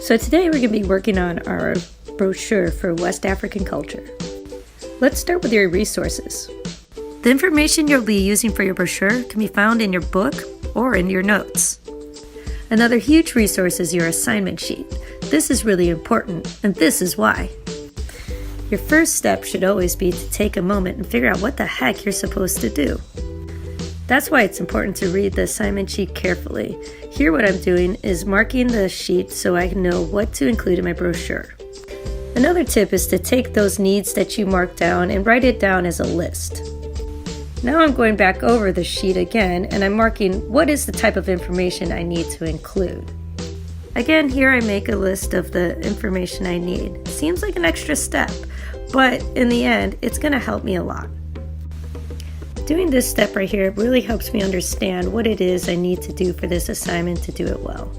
So today we're going to be working on our brochure for West African culture. Let's start with your resources. The information you'll be using for your brochure can be found in your book or in your notes. Another huge resource is your assignment sheet. This is really important, and this is why. Your first step should always be to take a moment and figure out what the heck you're supposed to do. That's why it's important to read the assignment sheet carefully. Here what I'm doing is marking the sheet so I can know what to include in my brochure. Another tip is to take those needs that you marked down and write it down as a list. Now I'm going back over the sheet again and I'm marking what is the type of information I need to include. Again, here I make a list of the information I need. Seems like an extra step, but in the end, it's going to help me a lot. Doing this step right here really helps me understand what it is I need to do for this assignment to do it well.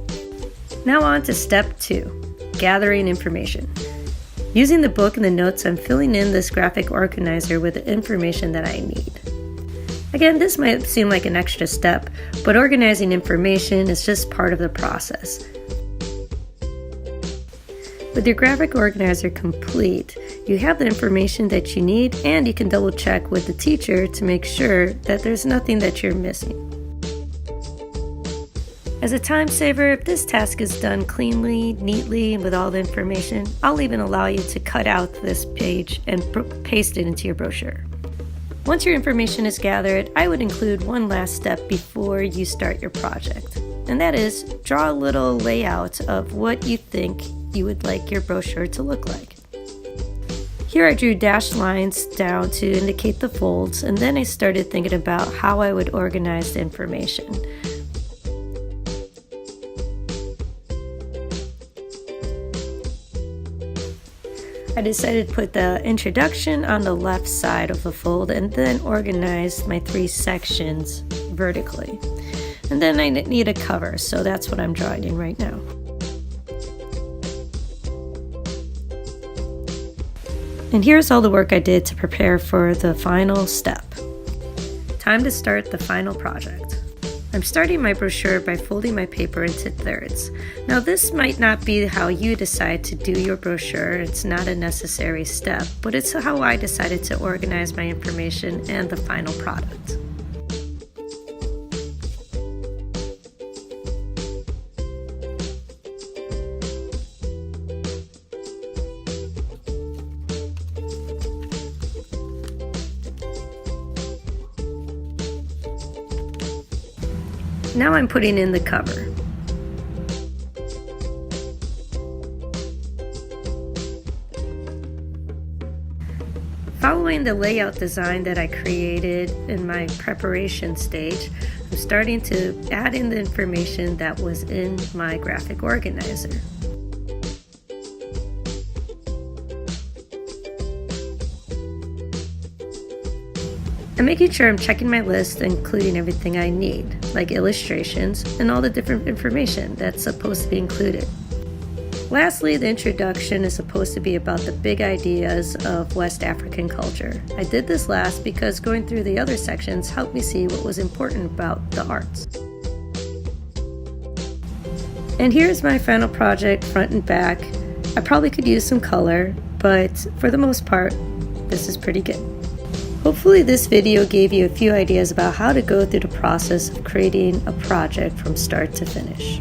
Now on to step 2, gathering information. Using the book and the notes, I'm filling in this graphic organizer with the information that I need. Again, this might seem like an extra step, but organizing information is just part of the process. With your graphic organizer complete, you have the information that you need and you can double check with the teacher to make sure that there's nothing that you're missing. As a time saver, if this task is done cleanly, neatly, and with all the information, I'll even allow you to cut out this page and paste it into your brochure. Once your information is gathered, I would include one last step before you start your project, and that is draw a little layout of what you think you would like your brochure to look like. Here I drew dashed lines down to indicate the folds, and then I started thinking about how I would organize the information. I decided to put the introduction on the left side of the fold and then organize my 3 sections vertically. And then I need a cover, so that's what I'm drawing in right now. And here's all the work I did to prepare for the final step. Time to start the final project. I'm starting my brochure by folding my paper into thirds. Now this might not be how you decide to do your brochure, it's not a necessary step, but it's how I decided to organize my information and the final product. Now I'm putting in the cover. Following the layout design that I created in my preparation stage, I'm starting to add in the information that was in my graphic organizer. I'm making sure I'm checking my list, including everything I need, like illustrations and all the different information that's supposed to be included. Lastly, the introduction is supposed to be about the big ideas of West African culture. I did this last because going through the other sections helped me see what was important about the arts. And here's my final project, front and back. I probably could use some color, but for the most part, this is pretty good. Hopefully this video gave you a few ideas about how to go through the process of creating a project from start to finish.